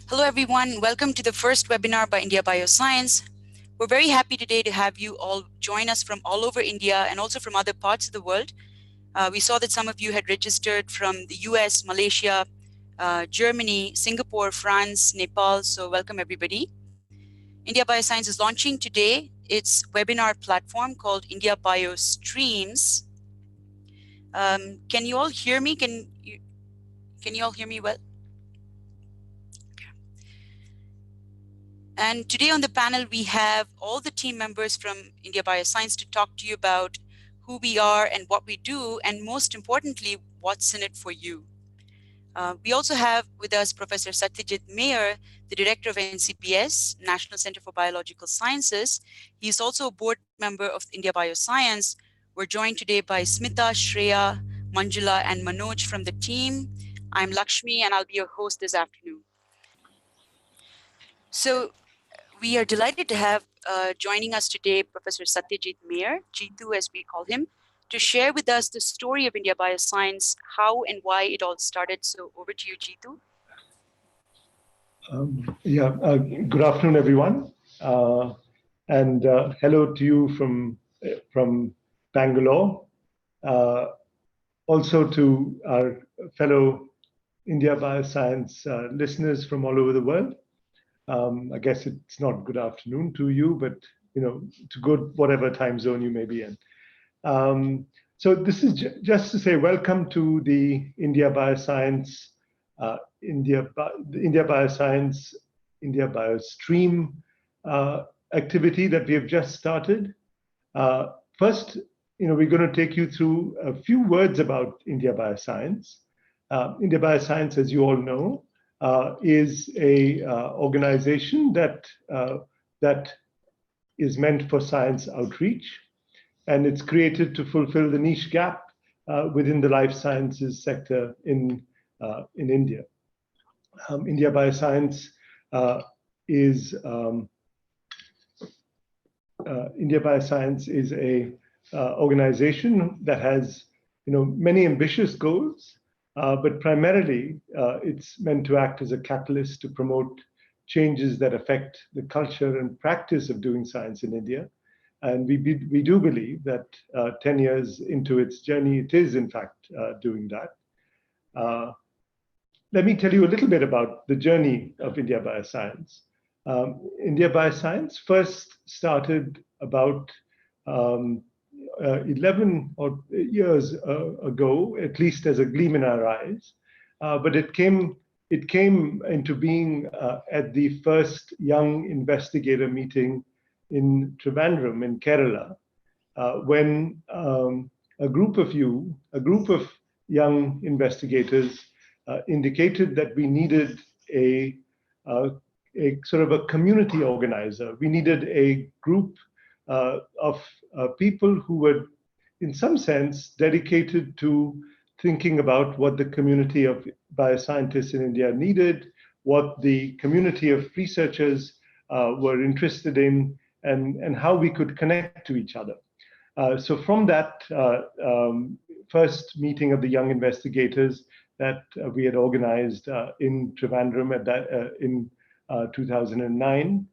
Hello, everyone. Welcome to the first webinar by India Bioscience. We're very happy today to have you all join us from all over India and also from other parts of the world. We saw that some of you had registered from the US, Malaysia, Germany, Singapore, France, Nepal. So welcome, everybody. India Bioscience is launching today its webinar platform called IndiaBiostreams. Can you all hear me? Can you all hear me well? And today on the panel, we have all the team members from India Bioscience to talk to you about who we are and what we do, and most importantly, what's in it for you. We also have with us Professor Satyajit Mayor, the Director of NCBS, National Center for Biological Sciences. He's also a board member of India Bioscience. We're joined today by Smita, Shreya, Manjula, and Manoj from the team. I'm Lakshmi, and I'll be your host this afternoon. So we are delighted to have joining us today Professor Satyajit Mayor, Jitu as we call him, to share with us the story of India Bioscience, how and why it all started. So over to you, Jitu. Good afternoon, everyone. And hello to you from Bangalore. Also to our fellow India Bioscience listeners from all over the world. I guess it's not good afternoon to you, but to good whatever time zone you may be in. So this is just to say welcome to the India Bioscience, India Bioscience, India Biostream activity that we have just started. First, we're going to take you through a few words about India Bioscience. India Bioscience, as you all know, is a organization that is meant for science outreach, and it's created to fulfill the niche gap within the life sciences sector in India. India Bioscience is a organization that has many ambitious goals. But primarily, it's meant to act as a catalyst to promote changes that affect the culture and practice of doing science in India. And we do believe that 10 years into its journey, it is in fact doing that. Let me tell you a little bit about the journey of India Bioscience. India Bioscience first started about 11 years ago, at least as a gleam in our eyes, but it came into being at the first young investigator meeting in Trivandrum in Kerala, when a group of young investigators indicated that we needed a sort of a community organizer. We needed a group of people who were, in some sense, dedicated to thinking about what the community of bioscientists in India needed, what the community of researchers were interested in, and how we could connect to each other. So from that first meeting of the young investigators that we had organized in Trivandrum in 2009,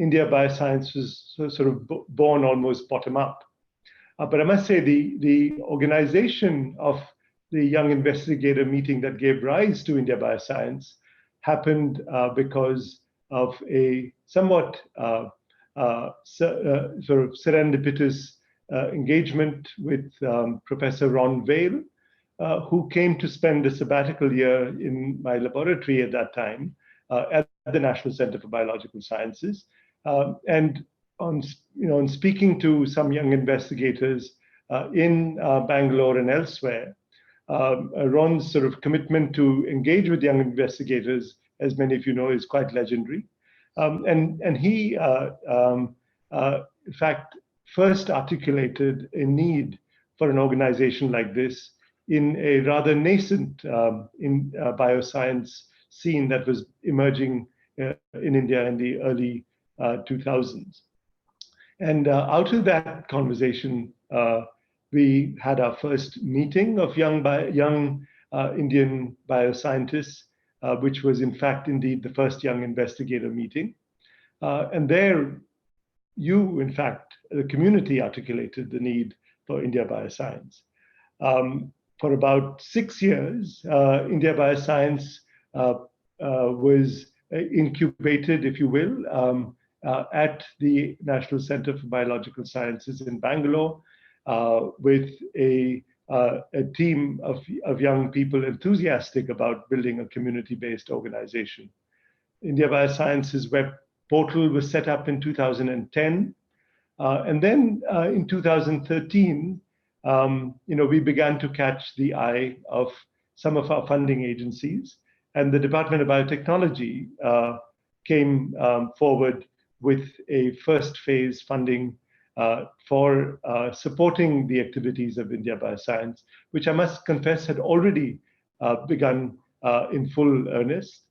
India Bioscience was sort of born almost bottom up. But I must say the organization of the young investigator meeting that gave rise to India Bioscience happened because of a somewhat sort of serendipitous engagement with Professor Ron Vale, who came to spend a sabbatical year in my laboratory at that time at the National Center for Biological Sciences. And on speaking to some young investigators in Bangalore and elsewhere, Ron's sort of commitment to engage with young investigators, as many of you know, is quite legendary. And he, in fact, first articulated a need for an organization like this in a rather nascent bioscience scene that was emerging in India in the early 2000s. And out of that conversation, we had our first meeting of young Indian bioscientists which was in fact indeed the first young investigator meeting. And there you, in fact, the community articulated the need for India Bioscience. For about 6 years, India Bioscience was incubated, if you will, at the National Center for Biological Sciences in Bangalore, with a team of young people enthusiastic about building a community-based organization. India Bioscience's web portal was set up in 2010. And then in 2013, we began to catch the eye of some of our funding agencies. And the Department of Biotechnology came forward with a first phase funding for supporting the activities of India Bioscience, which I must confess had already begun in full earnest.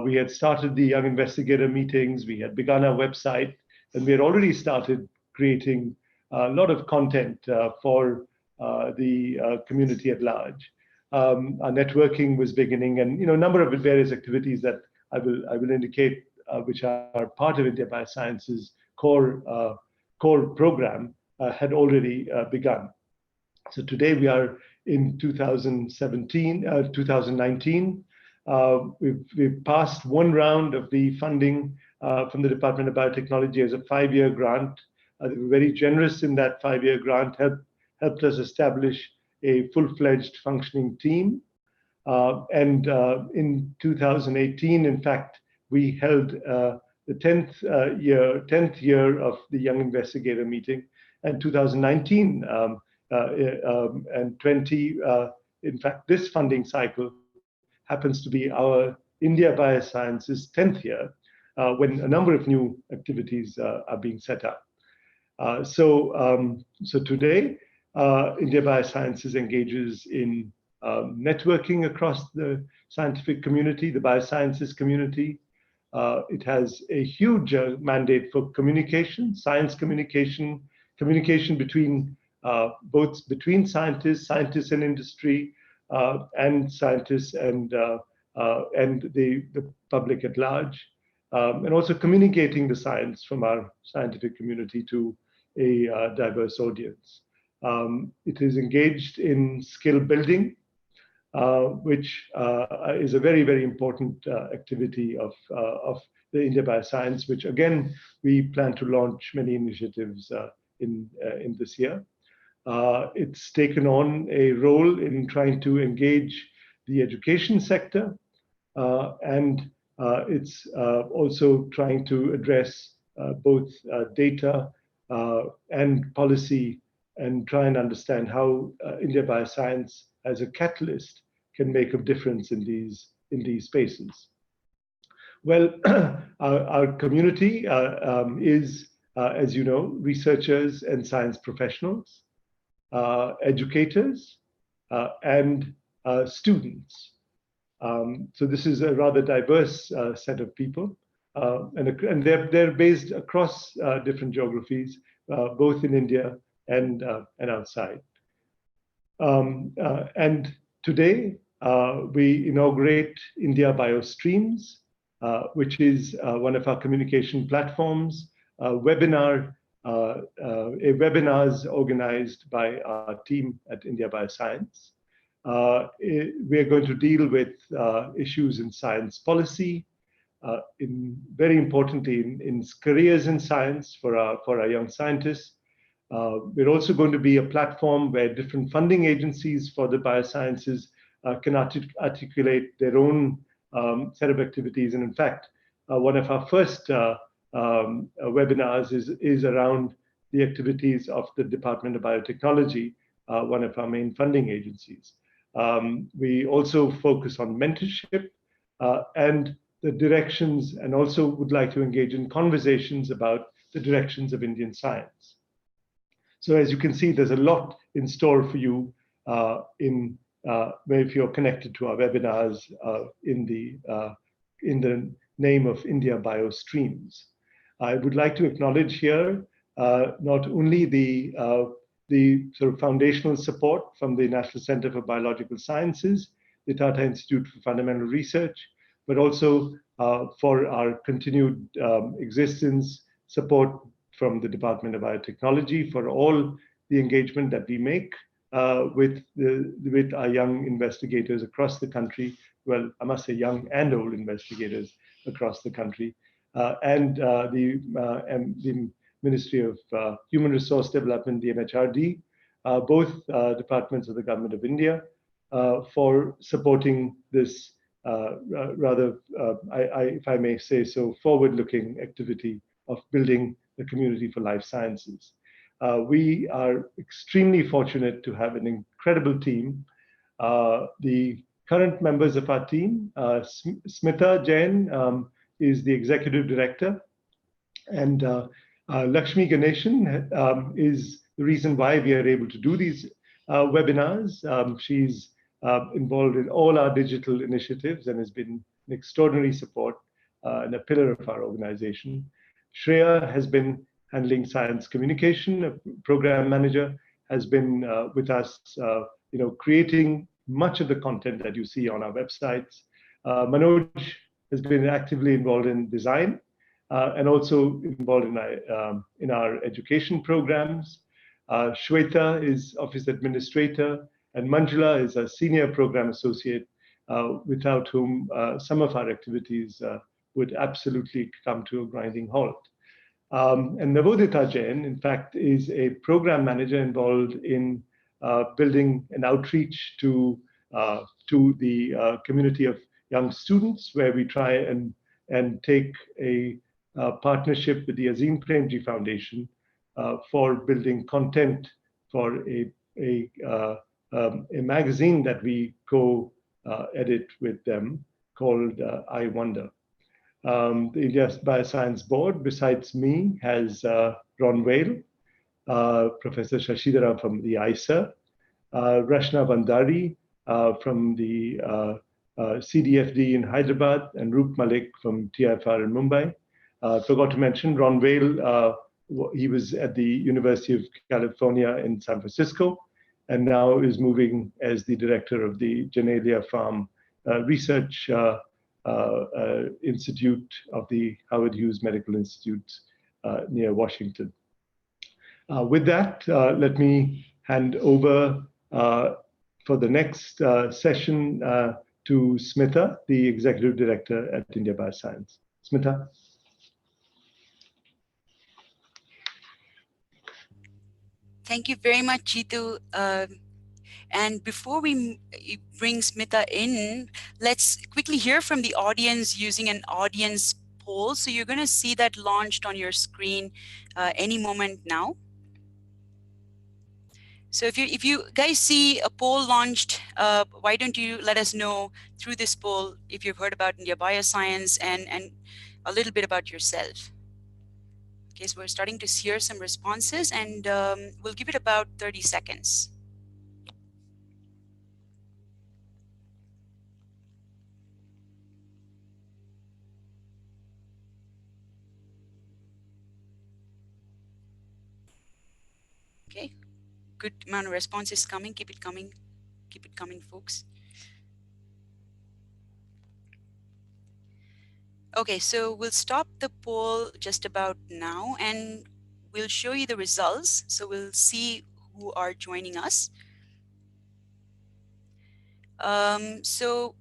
We had started the young investigator meetings, we had begun our website, and we had already started creating a lot of content for the community at large. Our networking was beginning, and a number of various activities that I will indicate, which are part of India Bioscience's core program, had already begun. So today we are in 2019. We've passed one round of the funding from the Department of Biotechnology as a 5-year grant. They were very generous in that 5-year grant, helped us establish a full-fledged functioning team. And in 2018, in fact, we held the 10th year of the Young Investigator meeting, and 2019 and 20, in fact, this funding cycle happens to be our India Bioscience's 10th year, when a number of new activities are being set up. So today, India Biosciences engages in networking across the scientific community, the biosciences community. It has a huge mandate for communication, science communication, communication between both between scientists and industry, and scientists and the public at large, and also communicating the science from our scientific community to a diverse audience. It is engaged in skill building, which is a very, very important activity of the India Bioscience, which again, we plan to launch many initiatives in this year. It's taken on a role in trying to engage the education sector, and it's also trying to address both data and policy, and try and understand how India Bioscience as a catalyst can make a difference in these spaces. Well, our community is, as you know, researchers and science professionals, educators, and students. So this is a rather diverse set of people, and they're based across different geographies, both in India and outside. And today we inaugurate IndiaBiostreams, which is one of our communication platforms, webinars organized by our team at India Bioscience. We are going to deal with issues in science policy, very importantly in careers in science for our young scientists. We're also going to be a platform where different funding agencies for the biosciences can articulate their own set of activities. And in fact, one of our first webinars is around the activities of the Department of Biotechnology, one of our main funding agencies. We also focus on mentorship and the directions, and also would like to engage in conversations about the directions of Indian science. So as you can see, there's a lot in store for you if you're connected to our webinars in the name of IndiaBiostreams. I would like to acknowledge here not only the sort of foundational support from the National Center for Biological Sciences, the Tata Institute for Fundamental Research, but also for our continued existence, support from the Department of Biotechnology for all the engagement that we make with our young investigators across the country. Well, I must say young and old investigators across the country, and the Ministry of Human Resource Development, the MHRD, both departments of the Government of India, for supporting this rather, if I may say so, forward-looking activity of building the community for life sciences. We are extremely fortunate to have an incredible team. The current members of our team, Smita Jain is the executive director, and Lakshmi Ganeshan is the reason why we are able to do these webinars. She's involved in all our digital initiatives and has been an extraordinary support and a pillar of our organization. Shreya has been handling science communication, a program manager, has been with us, creating much of the content that you see on our websites. Manoj has been actively involved in design and also involved in our education programs. Shweta is office administrator, and Manjula is a senior program associate, without whom some of our activities would absolutely come to a grinding halt. And Navodita Jain, in fact, is a program manager involved in building an outreach to the community of young students, where we try and take a partnership with the Azim Premji Foundation for building content for a magazine that we co-edit with them called I Wonder. The IndiaBioscience board, besides me, has Ron Whale, Professor Shashidhara from the ISA, Rashna Bandari from the CDFD in Hyderabad, and Roop Malik from TIFR in Mumbai. Forgot to mention Ron Whale. He was at the University of California in San Francisco, and now is moving as the director of the Genelia Farm Research Institute of the Howard Hughes Medical Institute near Washington. With that, let me hand over for the next session to Smita, the Executive Director at IndiaBioscience. Smita. Thank you very much, Jitu. And before we bring Smita in, let's quickly hear from the audience using an audience poll. So you're going to see that launched on your screen any moment now. So if you guys see a poll launched, why don't you let us know through this poll if you've heard about IndiaBioscience and a little bit about yourself. Okay, so we're starting to hear some responses, and we'll give it about 30 seconds. Okay, good amount of responses coming. Keep it coming, folks. Okay, so we'll stop the poll just about now, and we'll show you the results. So we'll see who are joining us. So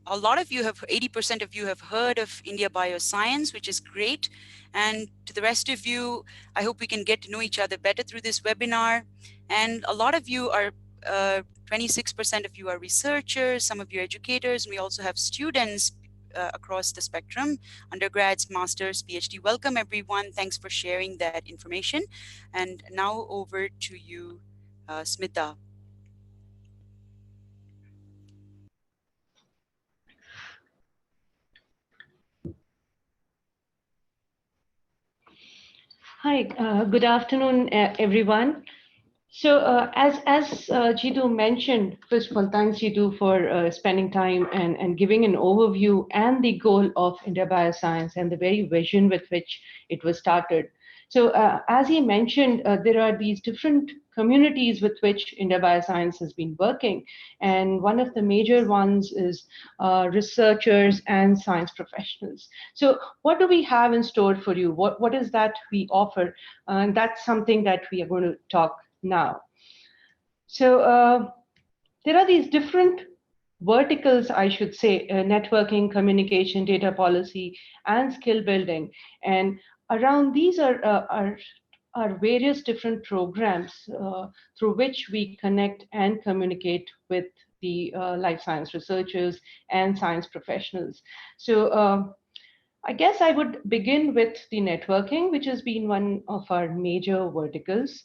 a lot of you have, 80% of you have heard of IndiaBioscience, which is great. And to the rest of you, I hope we can get to know each other better through this webinar. And a lot of you are, 26% of you are researchers, some of you are educators, and we also have students across the spectrum, undergrads, masters, PhD. Welcome everyone. Thanks for sharing that information. And now over to you, Smita. Hi, good afternoon, everyone. So as Jitu mentioned, first of all, thanks Jitu for spending time and giving an overview and the goal of IndiaBioscience and the very vision with which it was started. So as he mentioned, there are these different communities with which India Bioscience has been working. And one of the major ones is researchers and science professionals. So what do we have in store for you? What is that we offer? And that's something that we are going to talk now. So there are these different verticals, I should say, networking, communication, data policy, and skill building. And around these are various different programs through which we connect and communicate with the life science researchers and science professionals. So I guess I would begin with the networking, which has been one of our major verticals.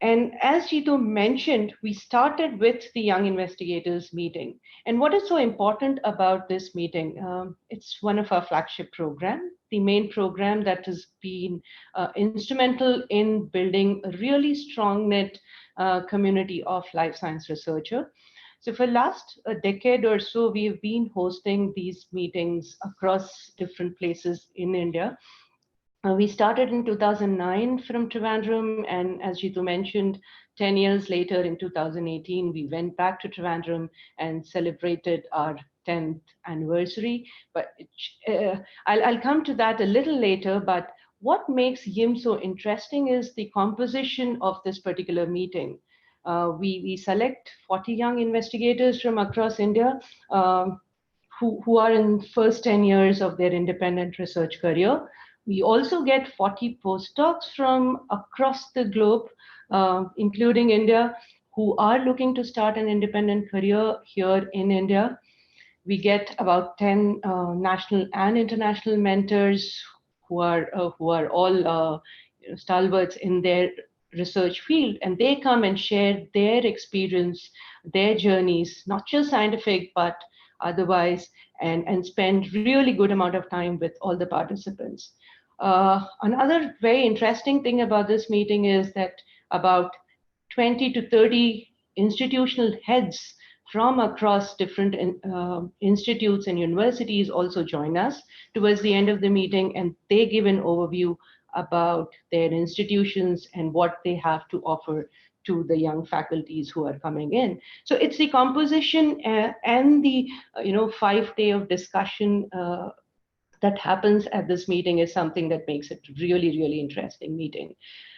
And as Jitu mentioned, we started with the Young Investigators meeting. And what is so important about this meeting? It's one of our flagship program, the main program that has been instrumental in building a really strong knit community of life science researcher. So for last a decade or so, we've been hosting these meetings across different places in India. We started in 2009 from Trivandrum, and as Jitu mentioned, 10 years later in 2018, we went back to Trivandrum and celebrated our 10th anniversary. But I'll come to that a little later. But what makes YIM so interesting is the composition of this particular meeting. We select 40 young investigators from across India who are in first 10 years of their independent research career. We also get 40 postdocs from across the globe, including India, who are looking to start an independent career here in India. We get about 10 national and international mentors who are all stalwarts in their research field, and they come and share their experience, their journeys, not just scientific, but otherwise, and spend really good amount of time with all the participants. Another very interesting thing about this meeting is that about 20 to 30 institutional heads from across different institutes and universities also join us towards the end of the meeting, and they give an overview about their institutions and what they have to offer to the young faculties who are coming in. So it's the composition and the 5-day of discussion that happens at this meeting is something that makes it really, really interesting meeting.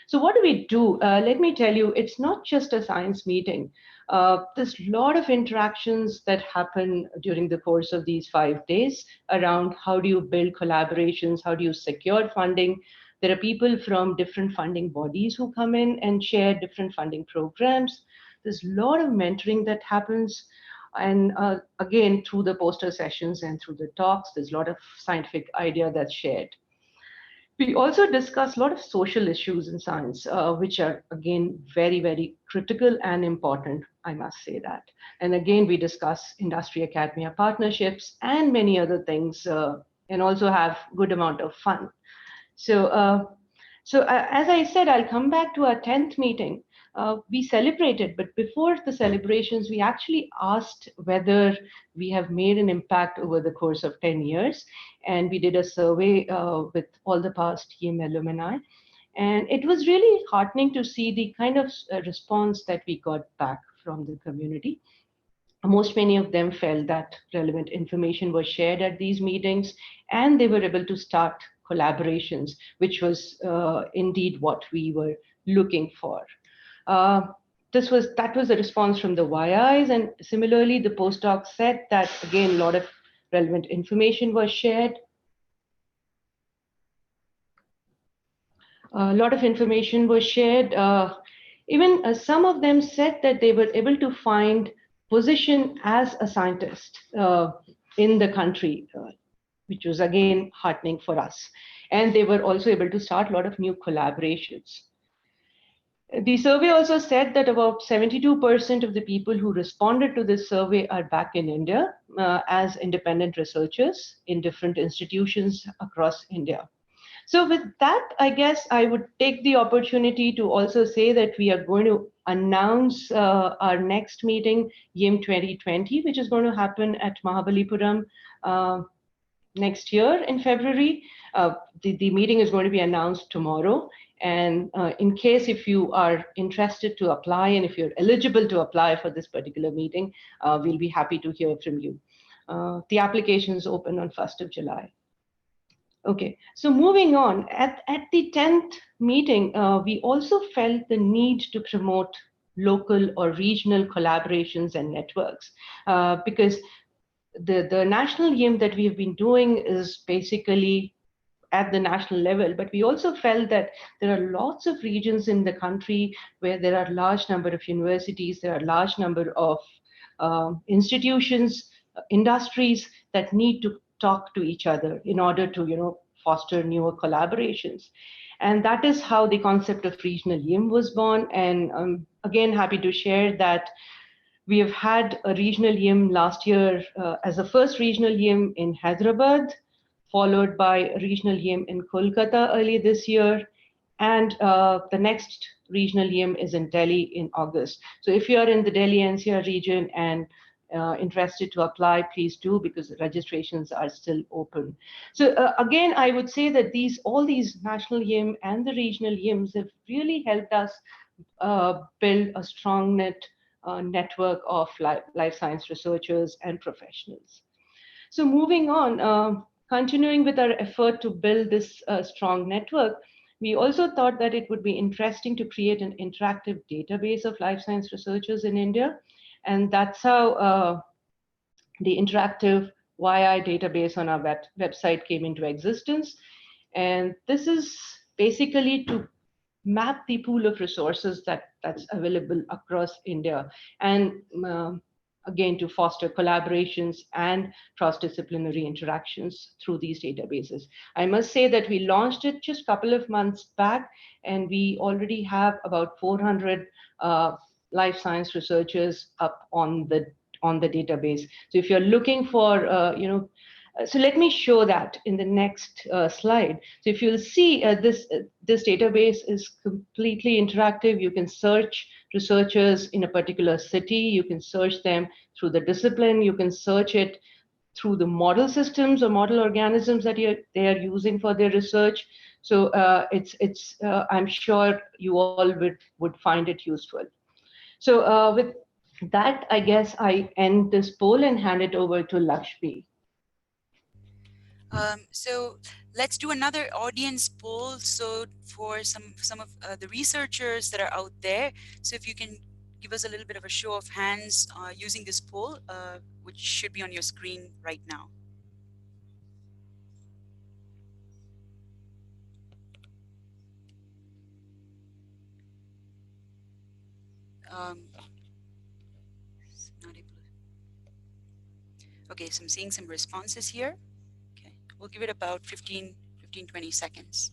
So what do we do? Let me tell you, it's not just a science meeting. There's a lot of interactions that happen during the course of these 5 days around how do you build collaborations, how do you secure funding. There are people from different funding bodies who come in and share different funding programs. There's a lot of mentoring that happens. And again, through the poster sessions and through the talks, there's a lot of scientific idea that's shared. We also discuss a lot of social issues in science, which are, again, very, very critical and important, I must say that. And again, we discuss industry-academia partnerships and many other things, and also have good amount of fun. So, as I said, I'll come back to our 10th meeting. We celebrated, but before the celebrations, we actually asked whether we have made an impact over the course of 10 years. And we did a survey with all the past YIM alumni. And it was really heartening to see the kind of response that we got back from the community. Many of them felt that relevant information was shared at these meetings, and they were able to start collaborations, which was indeed what we were looking for. That was a response from the YIs, and similarly, the postdocs said that, again, a lot of relevant information was shared. Even some of them said that they were able to find position as a scientist in the country, which was, again, heartening for us. And they were also able to start a lot of new collaborations. The survey also said that about 72% of the people who responded to this survey are back in India as independent researchers in different institutions across India. So with that, I guess I would take the opportunity to also say that we are going to announce our next meeting, YIM 2020, which is going to happen at Mahabalipuram next year in February. The meeting is going to be announced tomorrow. And in case if you are interested to apply and if you're eligible to apply for this particular meeting, we'll be happy to hear from you. The application is open on 1st of July. Okay, so moving on, at the 10th meeting, we also felt the need to promote local or regional collaborations and networks because the national YIM that we've been doing is basically at the national level, but we also felt that there are lots of regions in the country where there are large number of universities, there are large number of institutions, industries that need to talk to each other in order to foster newer collaborations. And that is how the concept of regional YIM was born. And I'm again happy to share that we have had a regional YIM last year as the first regional YIM in Hyderabad, followed by a regional YIM in Kolkata early this year. And the next regional YIM is in Delhi in August. So if you are in the Delhi NCR region and interested to apply, please do, because the registrations are still open. So again, I would say that all these national YIM and the regional YIMs have really helped us build a strong network of life science researchers and professionals. So moving on, continuing with our effort to build this strong network, we also thought that it would be interesting to create an interactive database of life science researchers in India. And that's how the interactive YI database on our website came into existence. And this is basically to map the pool of resources that's available across India. And again, to foster collaborations and cross-disciplinary interactions through these databases. I must say that we launched it just a couple of months back, and we already have about 400 life science researchers up on the database. So if you're looking for, so let me show that in the next slide. So if you'll see this database is completely interactive. You can search researchers in a particular city. You can search them through the discipline. You can search it through the model systems or model organisms that they are using for their research. So I'm sure you all would find it useful. So with that, I guess I end this poll and hand it over to Lakshmi. So let's do another audience poll. So for some of the researchers that are out there, so if you can give us a little bit of a show of hands using this poll, which should be on your screen right now. Not able to... Okay, so I'm seeing some responses here. We'll give it about 15, 20 seconds.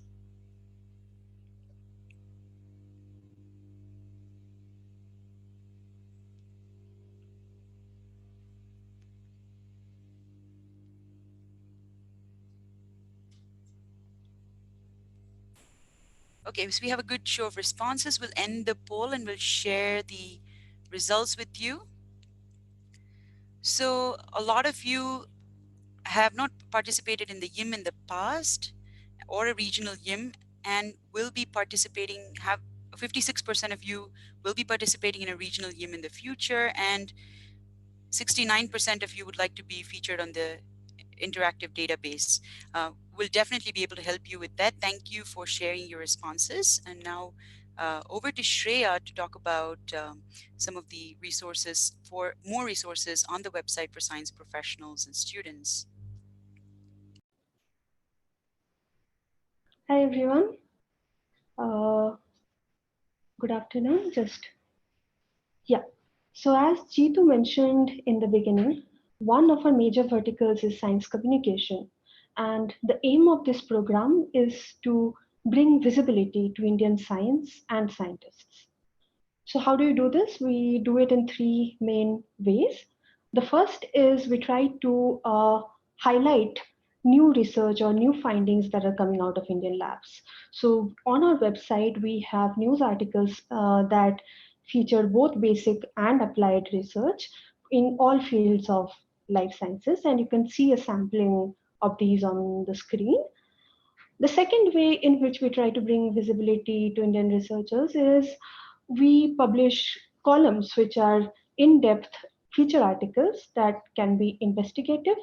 Okay, so we have a good show of responses. We'll end the poll and we'll share the results with you. So a lot of you have not participated in the YIM in the past or a regional YIM and will be participating, 56% of you will be participating in a regional YIM in the future, and 69% of you would like to be featured on the interactive database. We'll definitely be able to help you with that. Thank you for sharing your responses. And now over to Shreya to talk about some of the resources, for more resources on the website for science professionals and students. Hi everyone. Good afternoon. So as Jeetu mentioned in the beginning, one of our major verticals is science communication. And the aim of this program is to bring visibility to Indian science and scientists. So how do you do this? We do it in three main ways. The first is we try to highlight new research or new findings that are coming out of Indian labs. So on our website, we have news articles that feature both basic and applied research in all fields of life sciences. And you can see a sampling of these on the screen. The second way in which we try to bring visibility to Indian researchers is we publish columns which are in-depth feature articles that can be investigative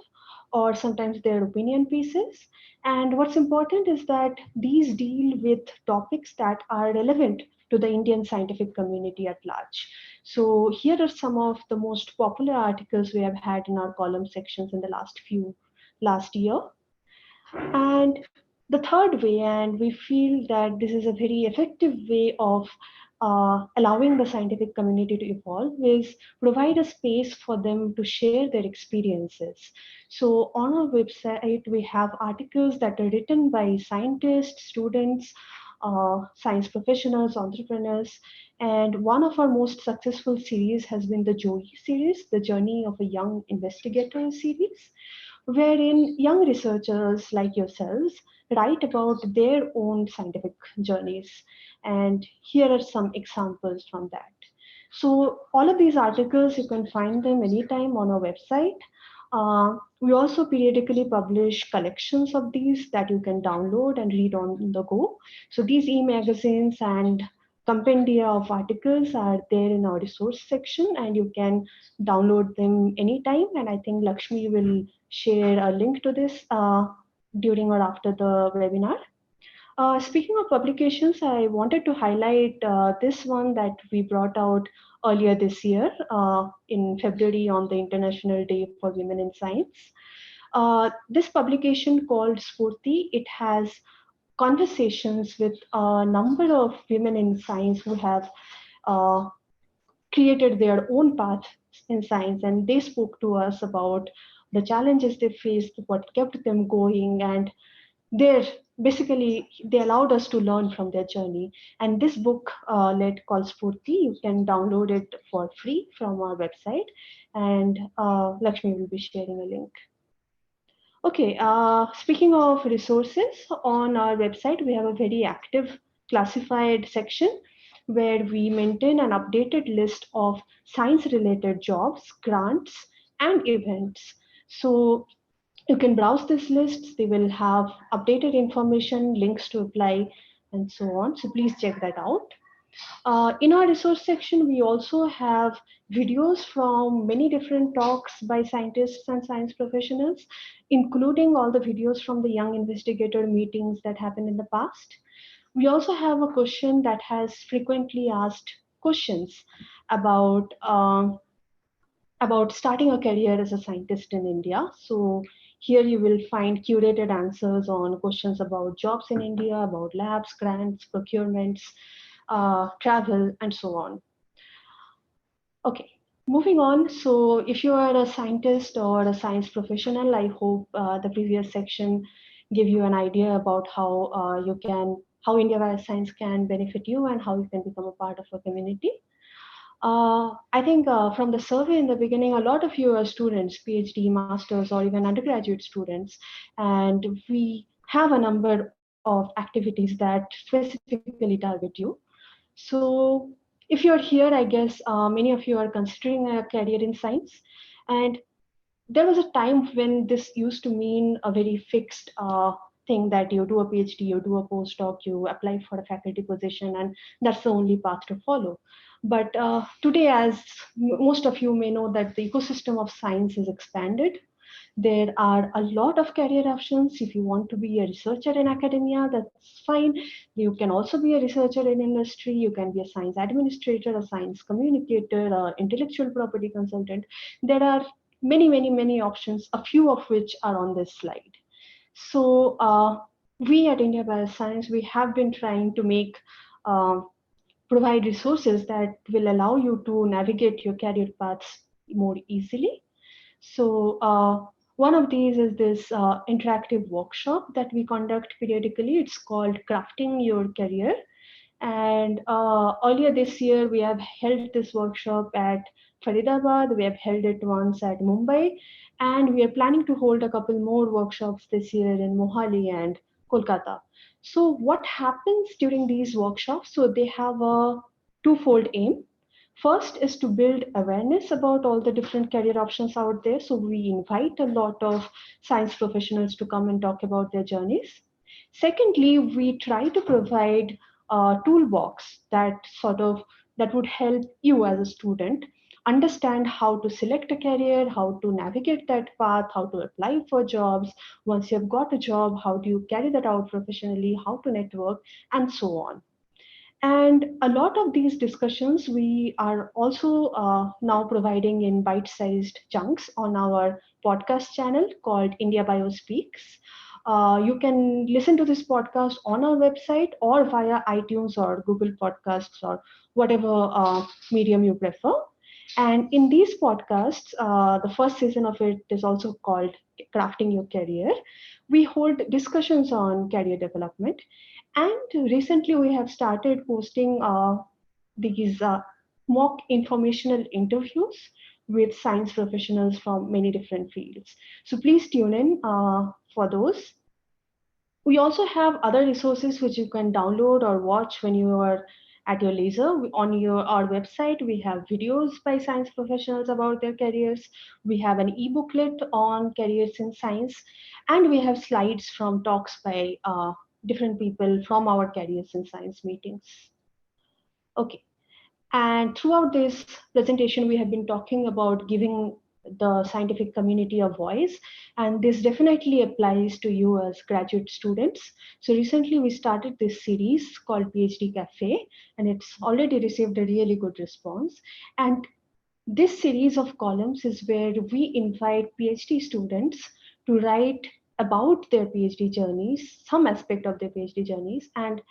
or sometimes they're opinion pieces. And what's important is that these deal with topics that are relevant to the Indian scientific community at large. So here are some of the most popular articles we have had in our column sections in the last year. And the third way, and we feel that this is a very effective way of allowing the scientific community to evolve, is provide a space for them to share their experiences. So on our website, we have articles that are written by scientists, students, science professionals, entrepreneurs. And one of our most successful series has been the JOI series, the Journey of a Young Investigator series, wherein young researchers like yourselves write about their own scientific journeys. And here are some examples from that. So all of these articles, you can find them anytime on our website. We also periodically publish collections of these that you can download and read on the go. So these e-magazines and compendia of articles are there in our resource section, and you can download them anytime. And I think Lakshmi will share a link to this during or after the webinar. Speaking of publications, I wanted to highlight this one that we brought out earlier this year in February on the International Day for Women in Science. This publication called Spurti, it has conversations with a number of women in science who have created their own path in science, and they spoke to us about the challenges they faced, what kept them going, and they're basically they allowed us to learn from their journey. And this book led called Spurti, you can download it for free from our website, and Lakshmi will be sharing a link. Okay, speaking of resources, on our website we have a very active classified section where we maintain an updated list of science related jobs, grants, and events. So you can browse these lists. They will have updated information, links to apply, and so on. So please check that out. In our resource section, we also have videos from many different talks by scientists and science professionals, including all the videos from the young investigator meetings that happened in the past. We also have a question that has frequently asked questions about starting a career as a scientist in India. So here you will find curated answers on questions about jobs in India, about labs, grants, procurements, travel, and so on. Okay, moving on. So if you are a scientist or a science professional, I hope the previous section gave you an idea about how how IndiaBioscience can benefit you and how you can become a part of a community. I think from the survey in the beginning, a lot of you are students, PhD, masters, or even undergraduate students, and we have a number of activities that specifically target you. So if you're here, I guess many of you are considering a career in science, and there was a time when this used to mean a very fixed thing that you do a PhD, you do a postdoc, you apply for a faculty position, and that's the only path to follow. But today, as most of you may know, that the ecosystem of science is expanded. There are a lot of career options. If you want to be a researcher in academia, that's fine. You can also be a researcher in industry. You can be a science administrator, a science communicator, an intellectual property consultant. There are many options, a few of which are on this slide. So we at India Bioscience, we have been trying to provide resources that will allow you to navigate your career paths more easily. So one of these is this interactive workshop that we conduct periodically. It's called Crafting Your Career. And earlier this year, we have held this workshop at Faridabad. We have held it once at Mumbai. And we are planning to hold a couple more workshops this year in Mohali and Kolkata. So what happens during these workshops? So they have a twofold aim. First is to build awareness about all the different career options out there. So we invite a lot of science professionals to come and talk about their journeys. Secondly, we try to provide a toolbox that would help you as a student understand how to select a career, how to navigate that path, how to apply for jobs. Once you've got a job, how do you carry that out professionally, how to network, and so on. And a lot of these discussions we are also now providing in bite-sized chunks on our podcast channel called IndiaBiospeaks. You can listen to this podcast on our website or via iTunes or Google Podcasts or whatever medium you prefer. And in these podcasts, the first season of it is also called Crafting Your Career. We hold discussions on career development. And recently, we have started posting these mock informational interviews with science professionals from many different fields. So please tune in for those. We also have other resources which you can download or watch when you are at your leisure. On our website, we have videos by science professionals about their careers. We have an e-booklet on careers in science, and we have slides from talks by different people from our careers in science meetings. Okay. And throughout this presentation, we have been talking about giving the scientific community a voice, and this definitely applies to you as graduate students. So recently we started this series called PhD Cafe, and it's already received a really good response. And this series of columns is where we invite PhD students to write about their PhD journeys, some aspect of their PhD journeys, and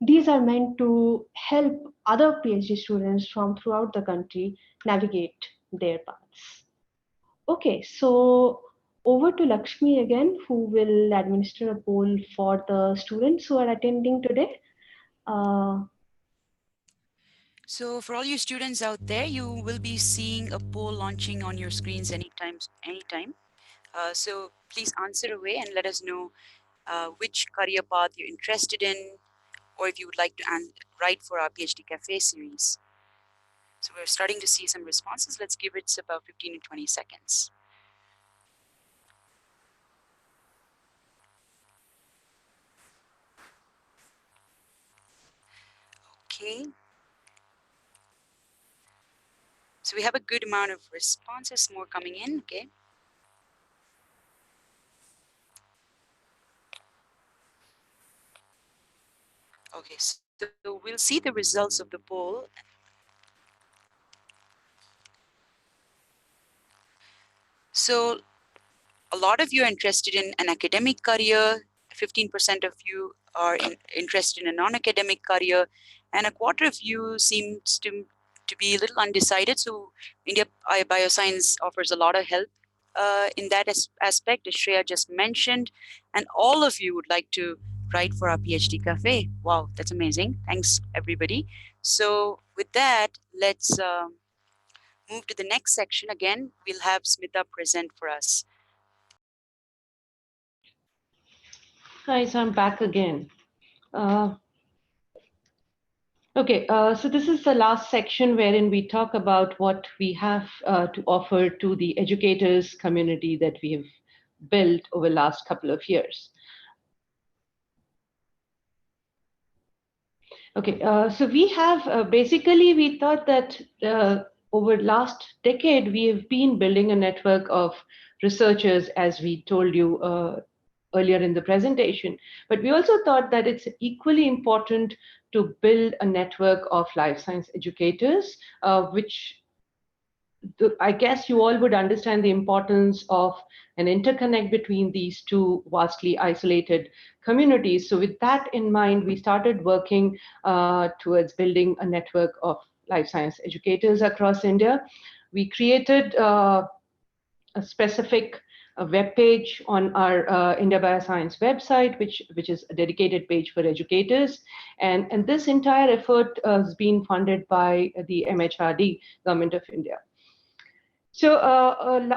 these are meant to help other PhD students from throughout the country navigate their paths. Okay, so over to Lakshmi again, who will administer a poll for the students who are attending today. So for all you students out there, you will be seeing a poll launching on your screens anytime. So please answer away and let us know which career path you're interested in, or if you would like to write for our PhD Cafe series. So we're starting to see some responses. Let's give it about 15 to 20 seconds. Okay. So we have a good amount of responses, more coming in, okay? Okay, so we'll see the results of the poll. So a lot of you are interested in an academic career, 15% of you are interested in a non-academic career, and a quarter of you seems to be a little undecided. So India Bioscience offers a lot of help in that aspect, as Shreya just mentioned, and all of you would like to write for our PhD Cafe. Wow, that's amazing. Thanks, everybody. So with that, let's move to the next section. Again, we'll have Smita present for us. Hi, so I'm back again. Okay, so this is the last section wherein we talk about what we have to offer to the educators community that we have built over the last couple of years. Okay, so we have basically we thought that over last decade we have been building a network of researchers, as we told you earlier in the presentation. But we also thought that it's equally important to build a network of life science educators, which I guess you all would understand the importance of an interconnect between these two vastly isolated communities. So with that in mind, we started working towards building a network of life science educators across India. We created a specific web page on our India Bioscience website, which is a dedicated page for educators. And this entire effort has been funded by the MHRD, Government of India. So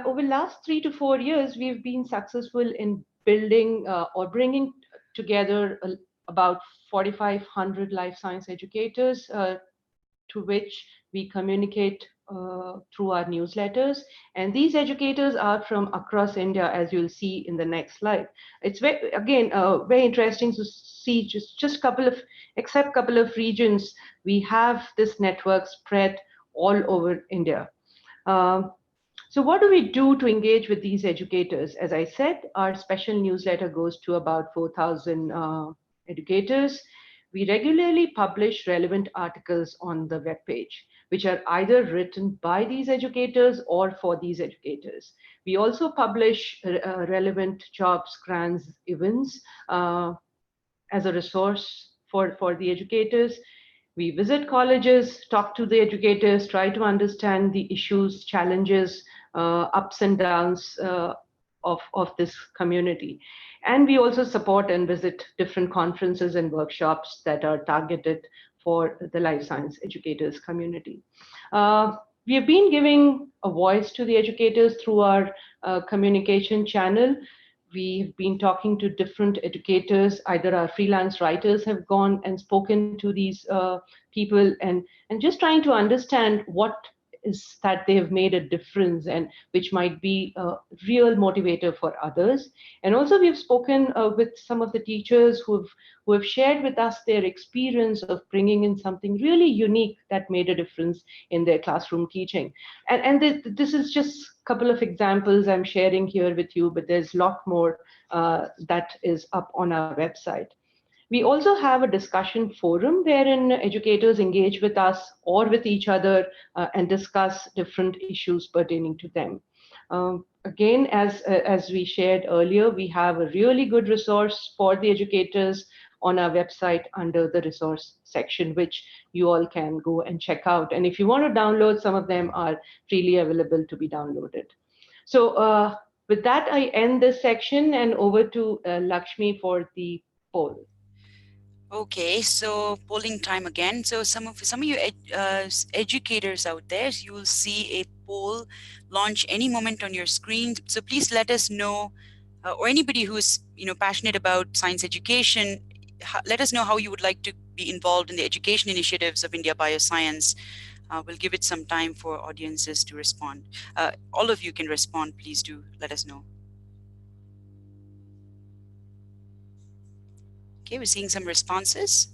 over the last 3 to 4 years, we've been successful in building or bringing together about 4,500 life science educators to which we communicate through our newsletters. And these educators are from across India, as you'll see in the next slide. It's very, again, very interesting to see just except couple of regions, we have this network spread all over India. So what do we do to engage with these educators? As I said, our special newsletter goes to about 4,000 educators. We regularly publish relevant articles on the webpage, which are either written by these educators or for these educators. We also publish relevant jobs, grants, events as a resource for the educators. We visit colleges, talk to the educators, try to understand the issues, challenges, ups and downs of this community. And we also support and visit different conferences and workshops that are targeted for the life science educators community. We have been giving a voice to the educators through our communication channel. We've been talking to different educators, either our freelance writers have gone and spoken to these people and just trying to understand what is that they have made a difference and which might be a real motivator for others. And also we've spoken with some of the teachers who have shared with us their experience of bringing in something really unique that made a difference in their classroom teaching. And this is just a couple of examples I'm sharing here with you, but there's a lot more that is up on our website. We also have a discussion forum wherein educators engage with us or with each other and discuss different issues pertaining to them. Again, as we shared earlier, we have a really good resource for the educators on our website under the resource section, which you all can go and check out. And if you want to download, some of them are freely available to be downloaded. So with that, I end this section and over to Lakshmi for the poll. Okay, so polling time again. So some of you educators out there, you will see a poll launch any moment on your screen. So please let us know, or anybody who is passionate about science education, let us know how you would like to be involved in the education initiatives of India Bioscience. We'll give it some time for audiences to respond. All of you can respond. Please do let us know. Okay, we're seeing some responses.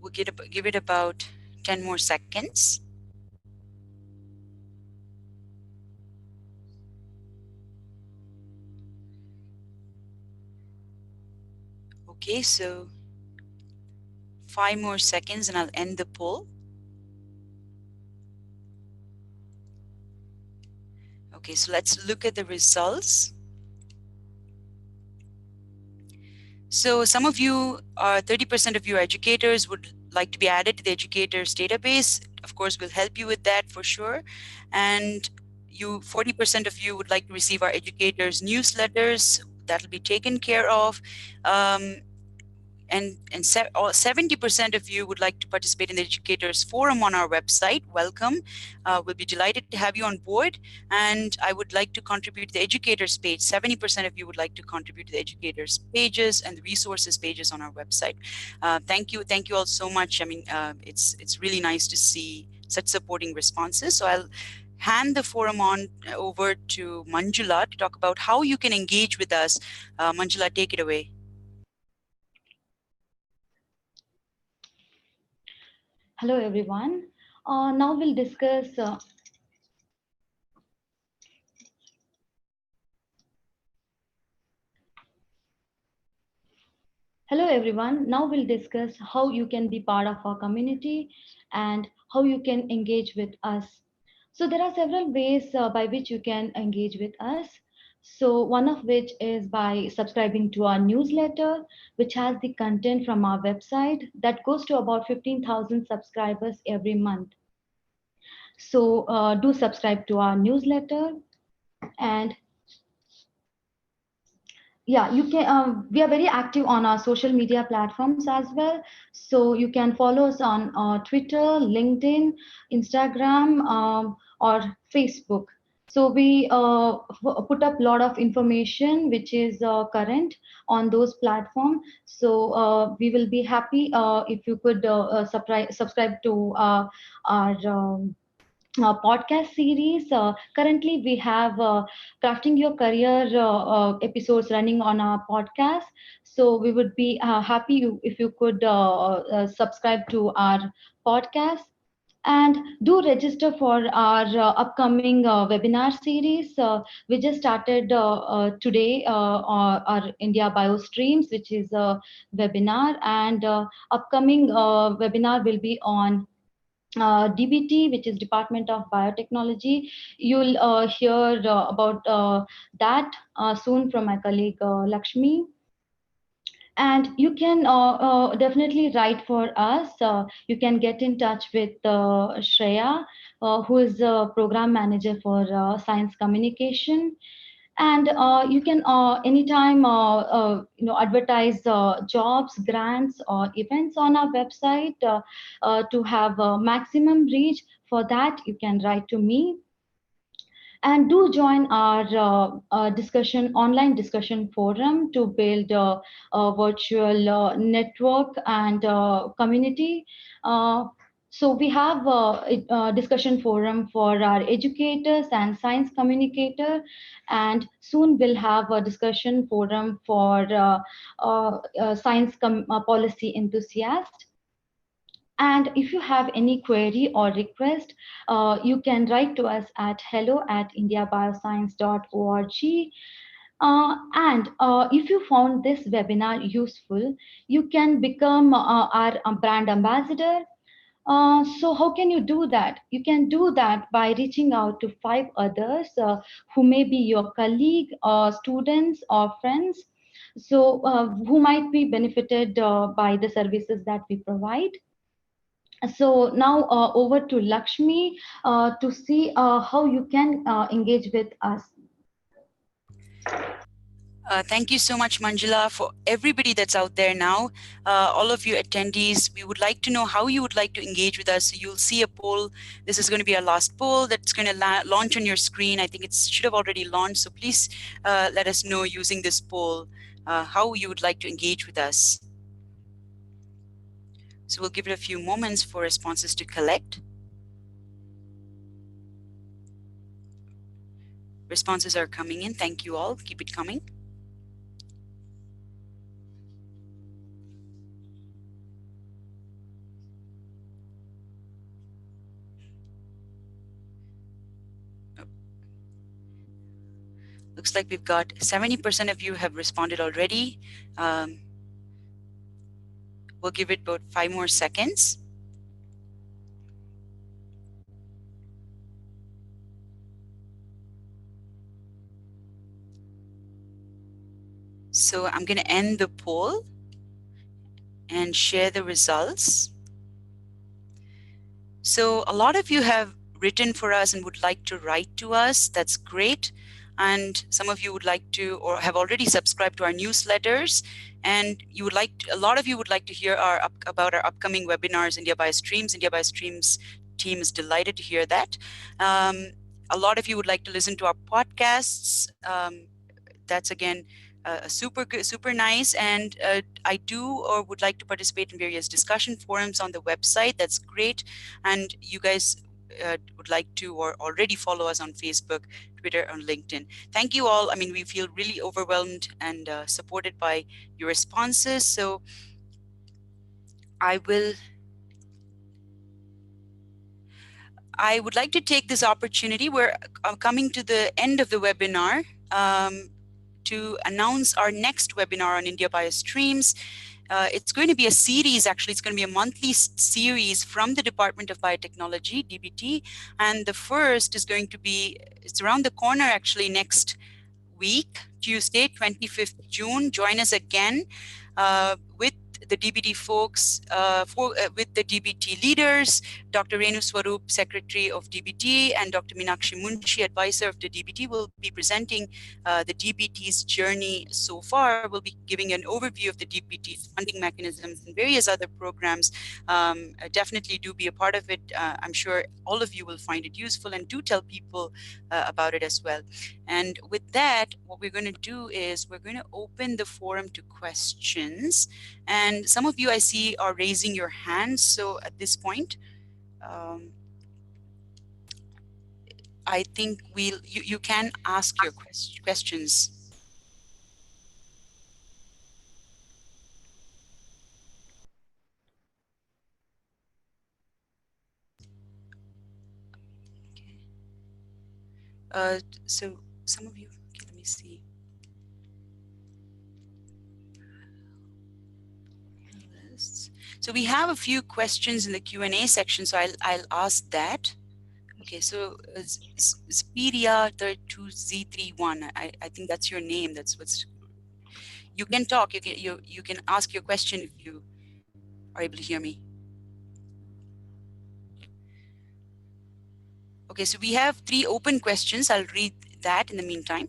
We'll give it about 10 more seconds. Okay, so 5 more seconds and I'll end the poll. Okay, so let's look at the results. So some of you, 30% of your educators would like to be added to the educators database. Of course, we'll help you with that for sure. And 40% of you would like to receive our educators newsletters. That'll be taken care of. And 70% of you would like to participate in the educators forum on our website. Welcome. We'll be delighted to have you on board. And I would like to contribute to the educators page. 70% of you would like to contribute to the educators pages and the resources pages on our website. Thank you all so much. I mean, it's really nice to see such supporting responses. So I'll hand the forum on over to Manjula to talk about how you can engage with us. Manjula, take it away. Hello, everyone. Now we'll discuss Hello, everyone. Now we'll discuss how you can be part of our community and how you can engage with us. So there are several ways by which you can engage with us. So one of which is by subscribing to our newsletter, which has the content from our website that goes to about 15,000 subscribers every month. So do subscribe to our newsletter. And yeah, you can. We are very active on our social media platforms as well. So you can follow us on Twitter, LinkedIn, Instagram, or Facebook. So we put up a lot of information which is current on those platforms. So we will be happy if you could subscribe to our podcast series. Currently, we have Crafting Your Career episodes running on our podcast. So we would be happy if you could subscribe to our podcast. And do register for our upcoming webinar series. We just started today our India Biostreams, which is a webinar, and upcoming webinar will be on DBT, which is Department of Biotechnology. You'll hear about that soon from my colleague Lakshmi. And you can definitely write for us. You can get in touch with Shreya, who is the program manager for science communication. And you can anytime advertise jobs, grants, or events on our website to have maximum reach. For that, you can write to me. And do join our online discussion forum to build a virtual network and community. So we have a discussion forum for our educators and science communicator, and soon we'll have a discussion forum for science policy enthusiasts. And if you have any query or request, you can write to us at hello@indiabioscience.org. And if you found this webinar useful, you can become our brand ambassador. So how can you do that? You can do that by reaching out to 5 others who may be your colleague, or students, or friends. So who might be benefited by the services that we provide. So now over to Lakshmi to see how you can engage with us. Thank you so much, Manjula, for everybody that's out there now. All of you attendees, we would like to know how you would like to engage with us. So you'll see a poll. This is going to be our last poll that's going to launch on your screen. I think it should have already launched. So please let us know using this poll how you would like to engage with us. So we'll give it a few moments for responses to collect. Responses are coming in. Thank you all. Keep it coming. Looks like we've got 70% of you have responded already. We'll give it about 5 more seconds. So I'm going to end the poll and share the results. So a lot of you have written for us and would like to write to us. That's great. And some of you would like to, or have already subscribed to our newsletters, and you would like to, a lot of you would like to hear about our upcoming webinars, IndiaBiostreams. IndiaBiostreams team is delighted to hear that. A lot of you would like to listen to our podcasts. That's again super good, super nice. And I do or would like to participate in various discussion forums on the website. That's great. And you guys would like to or already follow us on Facebook, Twitter, and LinkedIn. Thank you all. I mean, we feel really overwhelmed and supported by your responses. So I would like to take this opportunity. We're coming to the end of the webinar to announce our next webinar on IndiaBiostreams. It's going to be a series, actually. It's going to be a monthly series from the Department of Biotechnology, DBT. And the first is going to be, it's around the corner actually, next week, Tuesday, 25th June. Join us again with the DBT folks, with the DBT leaders, Dr. Renu Swarup, Secretary of DBT, and Dr. Meenakshi Munshi, Advisor of the DBT, will be presenting the DBT's journey so far. We'll be giving an overview of the DBT's funding mechanisms and various other programs. Definitely do be a part of it. I'm sure all of you will find it useful, and do tell people about it as well. And with that, what we're going to do is we're going to open the forum to questions. And some of you I see are raising your hands. So at this point, I think you can ask your questions. Okay. So some of you, okay, let me see. So we have a few questions in the Q&A section, so I'll ask that. Okay, so Spiria32Z31, I think that's your name. That's what's. You can talk. You can ask your question if you are able to hear me. Okay, so we have 3 open questions. I'll read that in the meantime.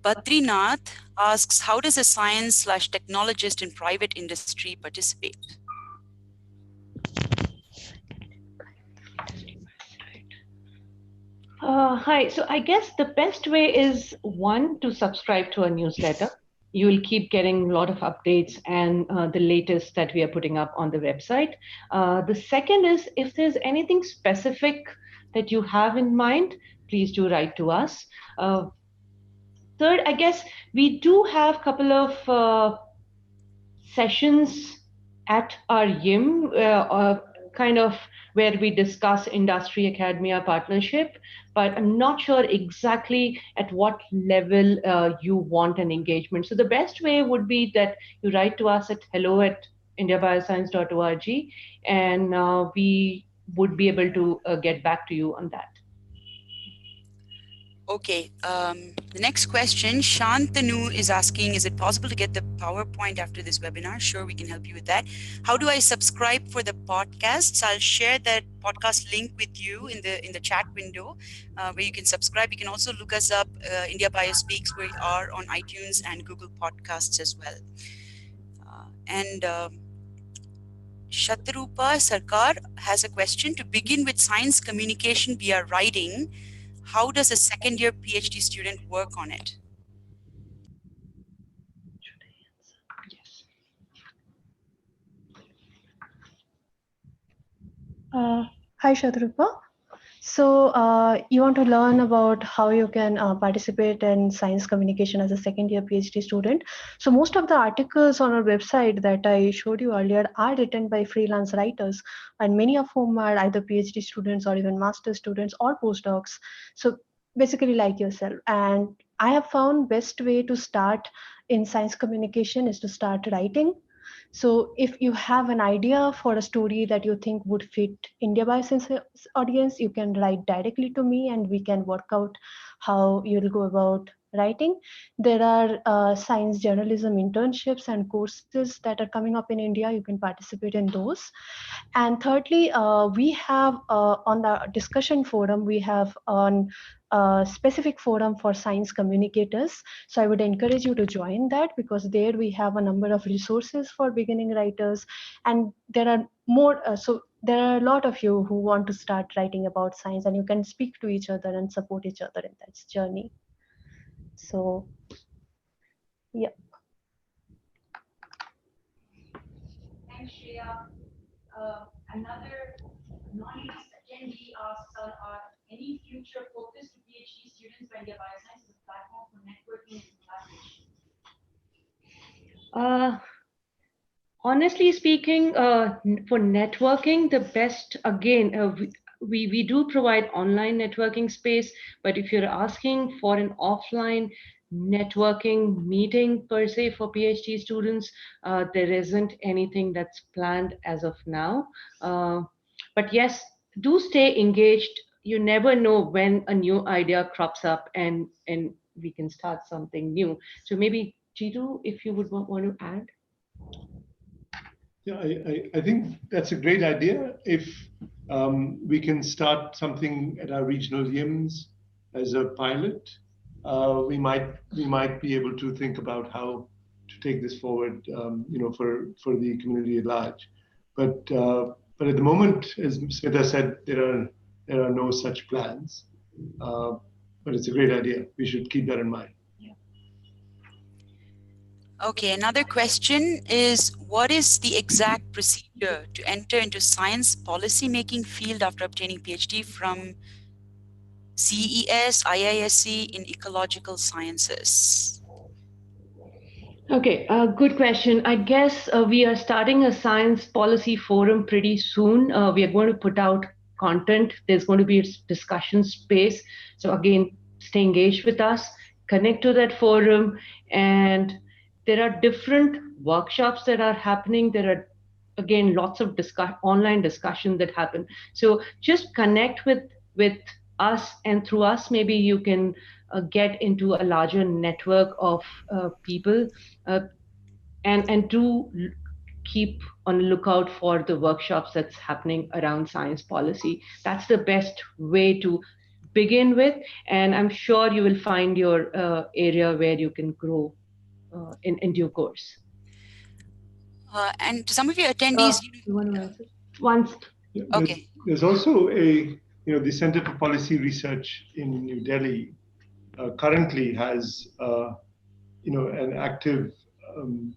Badrinath asks, how does a science/technologist in private industry participate? Hi. So I guess the best way is, one, to subscribe to our newsletter. You will keep getting a lot of updates and the latest that we are putting up on the website. The second is, if there's anything specific that you have in mind, please do write to us. Third, I guess we do have a couple of sessions at our YIM, kind of where we discuss industry academia partnership, but I'm not sure exactly at what level you want an engagement. So the best way would be that you write to us at hello@indiabioscience.org, and we would be able to get back to you on that. Okay, the next question, Shantanu is asking, is it possible to get the PowerPoint after this webinar? Sure, we can help you with that. How do I subscribe for the podcasts? I'll share that podcast link with you in the chat window where you can subscribe. You can also look us up, IndiaBiospeaks. We are on iTunes and Google Podcasts as well. Shatrupa Sarkar has a question. To begin with science communication via writing, how does a second-year PhD student work on it? Hi, Shadrupa. So you want to learn about how you can participate in science communication as a second-year PhD student. So most of the articles on our website that I showed you earlier are written by freelance writers, and many of whom are either PhD students or even master students or postdocs. So basically like yourself. And I have found best way to start in science communication is to start writing. So if you have an idea for a story that you think would fit IndiaBioscience audience, you can write directly to me and we can work out how you'll go about writing. There are science journalism internships and courses that are coming up in India. You can participate in those. And thirdly, we have on the discussion forum, we have on a specific forum for science communicators. So I would encourage you to join that, because there we have a number of resources for beginning writers. And there are more, so there are a lot of you who want to start writing about science, and you can speak to each other and support each other in that journey. So, yeah. Thanks, Shreya. Another anonymous attendee asks, are any future focus to PhD students by India Bioscience as a platform for networking and collaboration? Honestly speaking, for networking, the best, again, we do provide online networking space, but if you're asking for an offline networking meeting per se for PhD students, there isn't anything that's planned as of now. But yes, do stay engaged. You never know when a new idea crops up and we can start something new. So maybe Chidu, if you would want to add. Yeah, I think that's a great idea. If we can start something at our regional YIMs as a pilot, we might be able to think about how to take this forward, for the community at large. But at the moment, as Smita said, there are no such plans. But it's a great idea. We should keep that in mind. Okay, another question is, what is the exact procedure to enter into science policy making field after obtaining PhD from CES, IISc in ecological sciences? Okay, good question. I guess we are starting a science policy forum pretty soon. We are going to put out content. There's going to be a discussion space. So again, stay engaged with us, connect to that forum, and there are different workshops that are happening. There are again lots of online discussion that happen. So just connect with us, and through us, maybe you can get into a larger network of people, uh, and do keep on the lookout for the workshops that's happening around science policy. That's the best way to begin with, and I'm sure you will find your area where you can grow in due course. And to some of your attendees, You want to answer? Once. Yeah, okay. There's also the Center for Policy Research in New Delhi currently has, an active, an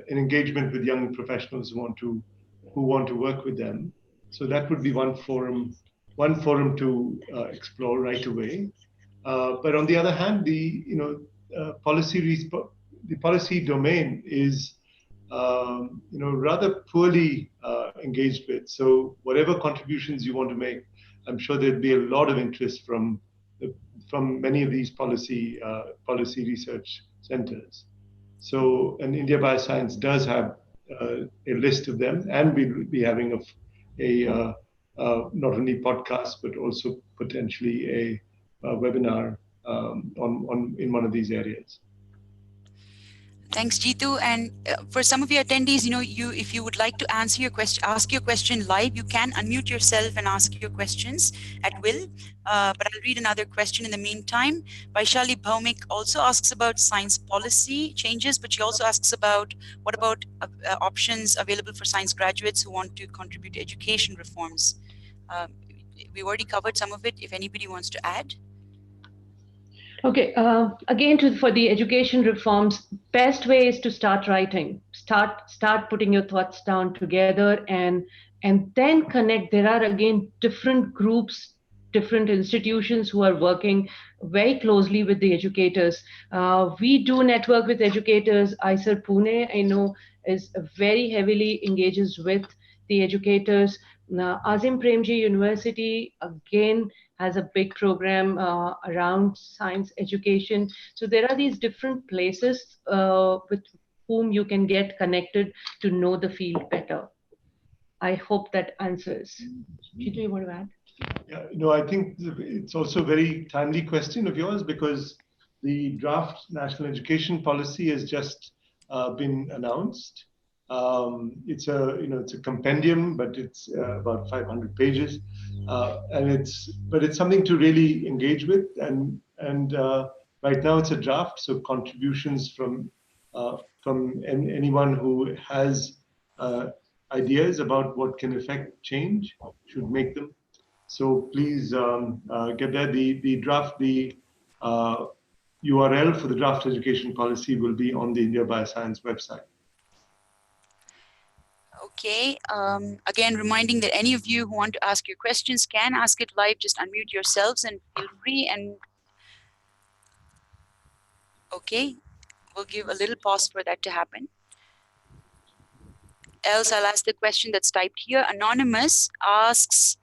engagement with young professionals who want to work with them. So that would be one forum to explore right away. But on the other hand, the policy domain is rather poorly engaged with. So whatever contributions you want to make, I'm sure there'd be a lot of interest from many of these policy research centers. So, and IndiaBioscience does have a list of them, and we'll be having not only podcast but also potentially a webinar in one of these areas. Thanks, Jeetu. And for some of your attendees, if you would like to ask your question live, you can unmute yourself and ask your questions at will. But I'll read another question in the meantime. Vaishali Bhaumik also asks about science policy changes, but she also asks about what about options available for science graduates who want to contribute to education reforms. We've already covered some of it. If anybody wants to add. Okay, again, for the education reforms, best way is to start writing. Start putting your thoughts down together, and then connect. There are again different groups, different institutions who are working very closely with the educators. We do network with educators. ISER Pune, I know, is very heavily engages with the educators. Azim Premji University, again, has a big program around science education. So there are these different places with whom you can get connected to know the field better. I hope that answers. Jeetu, you want to add? Yeah, no, I think it's also a very timely question of yours, because the draft national education policy has just been announced. It's a compendium, but it's about 500 pages, and it's something to really engage with. And right now it's a draft, so contributions from anyone who has ideas about what can affect change should make them. So please get there. The draft, URL for the draft education policy will be on the IndiaBioscience website. Okay, again, reminding that any of you who want to ask your questions can ask it live. Just unmute yourselves and feel free. And okay, we'll give a little pause for that to happen. Else, I'll ask the question that's typed here. Anonymous asks,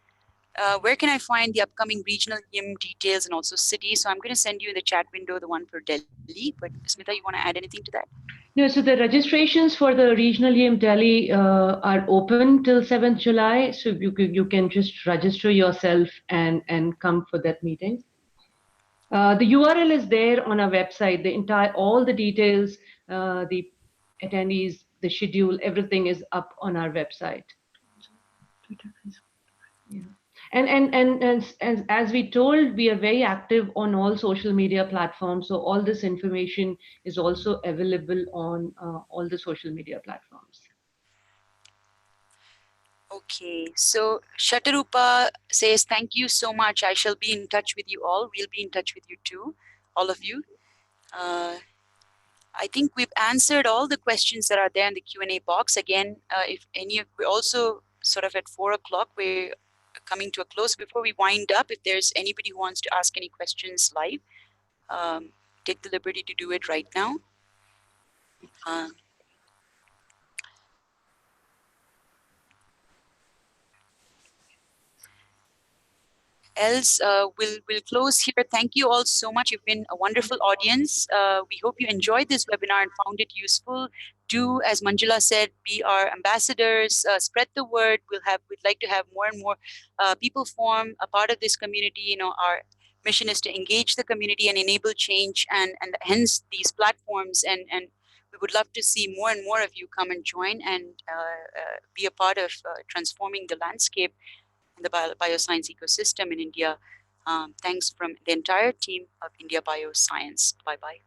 where can I find the upcoming regional YIM details and also cities? So I'm going to send you in the chat window the one for Delhi. But Smita, you want to add anything to that? No, so the registrations for the regional YIM Delhi are open till 7th July. So you can just register yourself and come for that meeting. The URL is there on our website. All the details, the attendees the schedule, everything is up on our website. Yeah. And as we told, we are very active on all social media platforms. So all this information is also available on all the social media platforms. Okay, so Shatarupa says, thank you so much. I shall be in touch with you all. We'll be in touch with you too, all of you. I think we've answered all the questions that are there in the Q&A box. Again, if any of, we're also sort of at 4 o'clock, we're coming to a close. Before we wind up, if there's anybody who wants to ask any questions live, take the liberty to do it right now. Else, we'll close here. Thank you all so much. You've been a wonderful audience. We hope you enjoyed this webinar and found it useful. Do, as Manjula said, be our ambassadors, spread the word. We'd like to have more and more people form a part of this community. You know, our mission is to engage the community and enable change, and hence these platforms. And we would love to see more and more of you come and join and be a part of transforming the landscape in the bioscience ecosystem in India. Thanks from the entire team of India Bioscience. Bye-bye.